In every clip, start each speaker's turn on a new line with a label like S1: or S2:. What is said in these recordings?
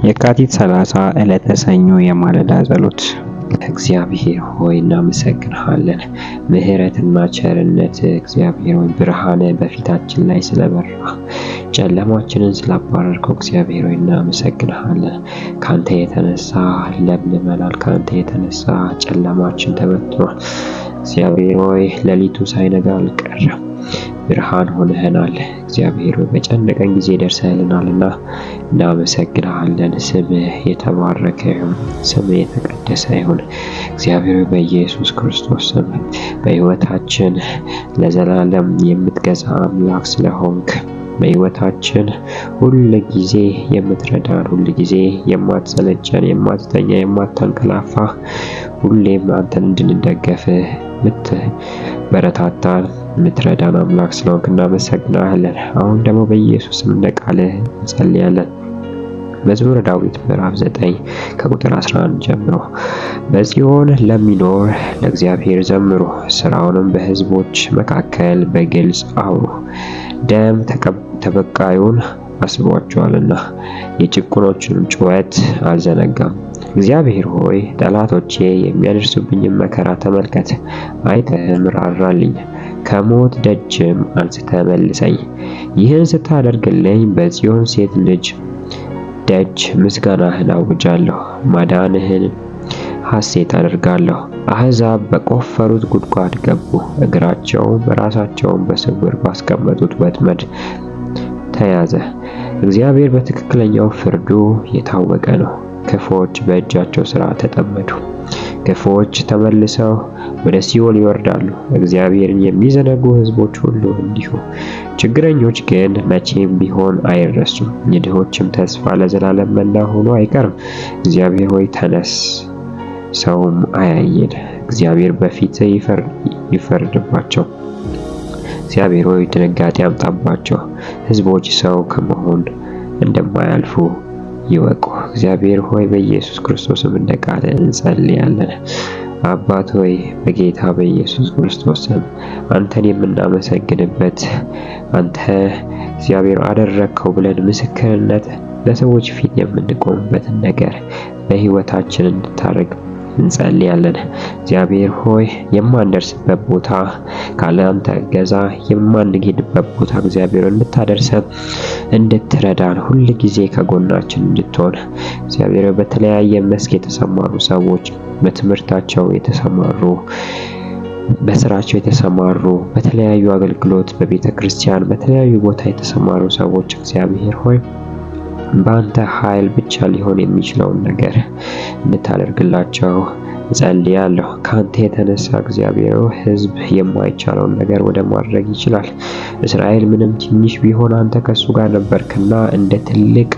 S1: የካቲት 30 ዕለተ ሰኞ የማለዳ ጸሎት። እግዚአብሔር ሆይ እናመሰግንሃለን። ምሕረትና ቸርነት እግዚአብሔር ሆይ ብርሃን በፊታችን ላይ ስለበራ ጨለማችንን ስላባረርከው እግዚአብሔር ሆይ እናመሰግንሃለን። ካንተ የተነሳ ለምልመናል። ካንተ የተነሳ ጨለማችን ተበትኗል። እግዚአብሔር ሆይ ሌሊቱ ሳይነጋ አልቀረም። ብርሃን ሆነህናል። እግዚአብሔር ሆይ በጨነቀን ጊዜ ደርሰህልናልና እናመሰግንሃለን። ስምህ የተባረከ ይሁን። ስምህ የተቀደሰ ይሁን። እግዚአብሔር ሆይ በኢየሱስ ክርስቶስ ስም በሕይወታችን ለዘላለም የምትገዛ አምላክ ስለሆንክ በሕይወታችን ሁል ጊዜ የምትረዳን፣ ሁል ጊዜ የማትሰለቸን፣ የማትተኛ፣ የማታንቀላፋ ሁሌም አንተን እንድንደገፍ ምትበረታታን ምትረዳን አምላክ ስለሆንክ እናመሰግናለን። አሁን ደግሞ በኢየሱስም እንደ ቃልህ እንጸልያለን። መዝሙረ ዳዊት ምዕራፍ 9 ከቁጥር 11 ጀምሮ በጽዮን ለሚኖር ለእግዚአብሔር ዘምሩ፣ ስራውንም በሕዝቦች መካከል በግልጽ አውሩ። ደም ተበቃዩን አስቧቸዋልና የጭቁኖችንም ጩኸት አልዘነጋም። እግዚአብሔር ሆይ ጠላቶቼ የሚያደርሱብኝን መከራ ተመልከት፣ አይተህም ራራልኝ። ከሞት ደጅም አንስተህ መልሰኝ። ይህን ስታደርግልኝ በጽዮን ሴት ልጅ ደጅ ምስጋናህን አውጃለሁ፣ ማዳንህን ሐሴት አደርጋለሁ። አሕዛብ በቆፈሩት ጉድጓድ ገቡ፣ እግራቸውም ራሳቸውን በስውር ባስቀመጡት ወጥመድ ተያዘ። እግዚአብሔር በትክክለኛው ፍርዱ የታወቀ ነው። ክፉዎች በእጃቸው ሥራ ተጠመዱ። ክፉዎች ተመልሰው ወደ ሲኦል ይወርዳሉ። እግዚአብሔርን የሚዘነጉ ሕዝቦች ሁሉ እንዲሁ። ችግረኞች ግን መቼም ቢሆን አይረሱም። የድሆችም ተስፋ ለዘላለም መና ሆኖ አይቀርም። እግዚአብሔር ሆይ ተነስ፣ ሰውም አያየን። እግዚአብሔር በፊትህ ይፈርድባቸው። እግዚአብሔር ሆይ ድንጋጤ አምጣባቸው። ሕዝቦች ሰው ከመሆን እንደማያልፉ ይወቁ። እግዚአብሔር ሆይ በኢየሱስ ክርስቶስም እንደ ቃልህ እንጸልያለን። አባት ሆይ በጌታ በኢየሱስ ክርስቶስ ስም አንተን የምናመሰግንበት አንተ እግዚአብሔር አደረግከው ብለን ምስክርነት ለሰዎች ፊት የምንቆምበትን ነገር በሕይወታችን እንድታደርግ እንጸልያለን። እግዚአብሔር ሆይ የማንደርስበት ቦታ ካለ አንተ እገዛ የማንሄድበት ቦታ እግዚአብሔር እንድታደርሰን እንድትረዳን ሁል ጊዜ ከጎናችን እንድትሆን እግዚአብሔር በተለያየ መስክ የተሰማሩ ሰዎች በትምህርታቸው የተሰማሩ በስራቸው የተሰማሩ በተለያዩ አገልግሎት በቤተ ክርስቲያን በተለያዩ ቦታ የተሰማሩ ሰዎች እግዚአብሔር ሆይ በአንተ ኃይል ብቻ ሊሆን የሚችለውን ነገር እንድታደርግላቸው እጸልያለሁ። ካንተ የተነሳ እግዚአብሔር ሕዝብ የማይቻለውን ነገር ወደ ማድረግ ይችላል። እስራኤል ምንም ትንሽ ቢሆን አንተ ከሱ ጋር ነበርክና እንደ ትልቅ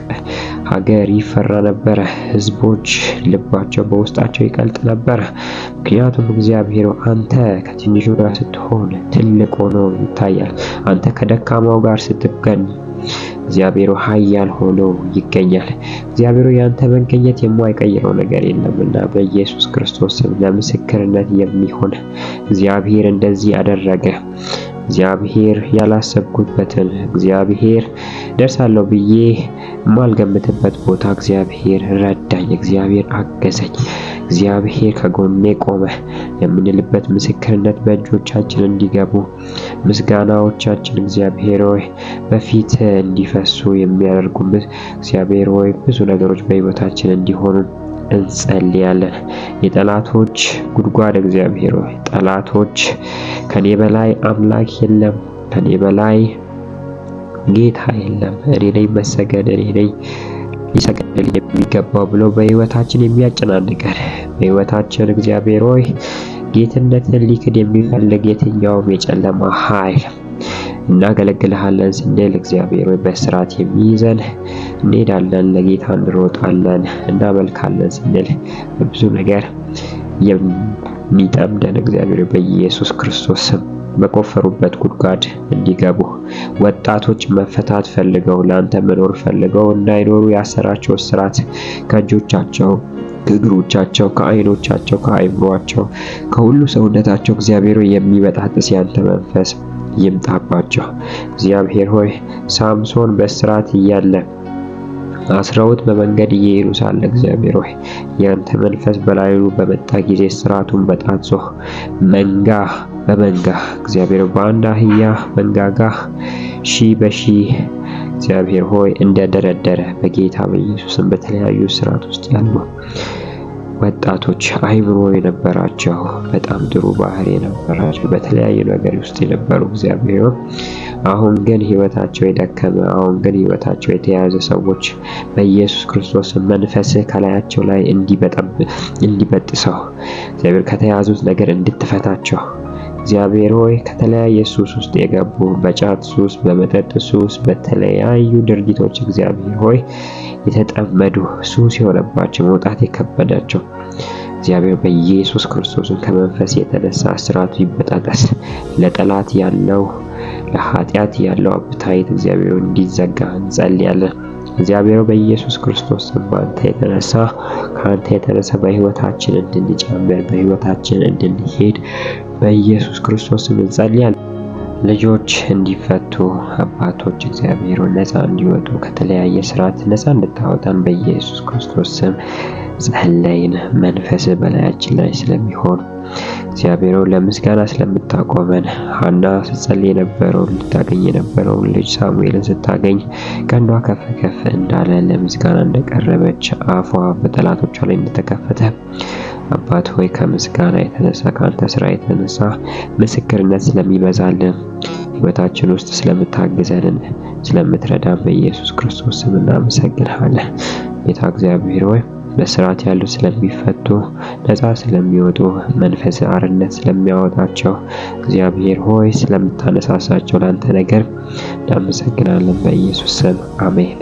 S1: ሀገር ይፈራ ነበረ። ሕዝቦች ልባቸው በውስጣቸው ይቀልጥ ነበረ። ምክንያቱም እግዚአብሔር አንተ ከትንሹ ጋር ስትሆን ትልቅ ሆኖ ይታያል። አንተ ከደካማው ጋር ስትገኝ እግዚአብሔር ኃያል ሆኖ ይገኛል። እግዚአብሔር ያንተ መገኘት የማይቀይረው ነገር የለምና በኢየሱስ ክርስቶስ ስም ለምስክርነት የሚሆን እግዚአብሔር እንደዚህ አደረገ። እግዚአብሔር ያላሰብኩበትን እግዚአብሔር ደርሳለሁ ብዬ የማልገምትበት ቦታ እግዚአብሔር ረዳኝ፣ እግዚአብሔር አገዘኝ፣ እግዚአብሔር ከጎኔ ቆመ የምንልበት ምስክርነት በእጆቻችን እንዲገቡ ምስጋናዎቻችን እግዚአብሔር ሆይ በፊት እንዲፈሱ የሚያደርጉ እግዚአብሔር ሆይ ብዙ ነገሮች በሕይወታችን እንዲሆኑ እንጸልያለን። የጠላቶች ጉድጓድ እግዚአብሔር ሆይ ጠላቶች ከኔ በላይ አምላክ የለም፣ ከኔ በላይ ጌታ የለም፣ እኔ ነኝ መሰገድ፣ እኔ ነኝ ሊሰገድ የሚገባው ብሎ በሕይወታችን የሚያጨናንቀን በሕይወታችን እግዚአብሔር ሆይ ጌትነትን ሊክድ የሚፈልግ የትኛውም የጨለማ ኃይል እናገለግልሃለን ስንል እግዚአብሔር ሆይ በስርዓት የሚይዘን እንሄዳለን፣ ለጌታ እንሮጣለን፣ እናመልካለን ስንል በብዙ ነገር የሚጠምደን እግዚአብሔር በኢየሱስ ክርስቶስ ስም በቆፈሩበት ጉድጓድ እንዲገቡ ወጣቶች መፈታት ፈልገው ለአንተ መኖር ፈልገው እንዳይኖሩ ያሰራቸው እስራት ከእጆቻቸው ከእግሮቻቸው ከዓይኖቻቸው ከአይምሯቸው ከሁሉ ሰውነታቸው እግዚአብሔር የሚበጣጥስ ያንተ መንፈስ ይምጣባቸው። እግዚአብሔር ሆይ ሳምሶን በእስራት እያለ አስረውት በመንገድ እየሄዱ ሳለ እግዚአብሔር ሆይ ያንተ መንፈስ በላዩ በመጣ ጊዜ ስራቱን በጣትሶ መንጋ በመንጋ እግዚአብሔር በአንድ አህያ መንጋጋ ሺህ በሺህ እግዚአብሔር ሆይ እንደደረደረ በጌታ በኢየሱስም በተለያዩ ስርዓት ውስጥ ያሉ ወጣቶች አይምሮ የነበራቸው በጣም ጥሩ ባህሪ የነበራቸው በተለያዩ ነገር ውስጥ የነበሩ እግዚአብሔር አሁን ግን ህይወታቸው የደከመ አሁን ግን ህይወታቸው የተያዘ ሰዎች በኢየሱስ ክርስቶስ መንፈስ ከላያቸው ላይ እንዲበጥሰው እግዚአብሔር ከተያዙት ነገር እንድትፈታቸው እግዚአብሔር ሆይ ከተለያየ ሱስ ውስጥ የገቡ በጫት ሱስ፣ በመጠጥ ሱስ፣ በተለያዩ ድርጊቶች እግዚአብሔር ሆይ የተጠመዱ ሱስ የሆነባቸው መውጣት የከበዳቸው እግዚአብሔር በኢየሱስ ክርስቶስን ከመንፈስ የተነሳ እስራቱ ይበጣጠስ። ለጠላት ያለው ለኃጢአት ያለው አፕታይት እግዚአብሔር እንዲዘጋ እንጸልያለን። እግዚአብሔር በኢየሱስ ክርስቶስ በአንተ የተነሳ ከአንተ የተነሳ በህይወታችን እንድንጨምር በህይወታችን እንድንሄድ በኢየሱስ ክርስቶስ እንጸልያለን። ልጆች እንዲፈቱ አባቶች እግዚአብሔር ነፃ እንዲወጡ ከተለያየ ስርዓት ነፃ እንድታወጣን በኢየሱስ ክርስቶስ ስም ጸለይን። መንፈስ በላያችን ላይ ስለሚሆን እግዚአብሔር ለምስጋና ስለምታቆመን ሐና ስትጸልይ የነበረውን ልታገኝ የነበረውን ልጅ ሳሙኤልን ስታገኝ ቀንዷ ከፍ ከፍ እንዳለ ለምስጋና እንደቀረበች አፏ በጠላቶቿ ላይ እንደተከፈተ አባት ሆይ ከምስጋና የተነሳ ከአንተ ስራ የተነሳ ምስክርነት ስለሚበዛልን ህይወታችን ውስጥ ስለምታግዘን ስለምትረዳን በኢየሱስ ክርስቶስ ስም እናመሰግንሃለን። ጌታ እግዚአብሔር ሆይ በስርዓት ያሉ ስለሚፈቱ ነፃ ስለሚወጡ መንፈስ አርነት ስለሚያወጣቸው እግዚአብሔር ሆይ ስለምታነሳሳቸው ላንተ ነገር እናመሰግናለን በኢየሱስ ስም አሜን።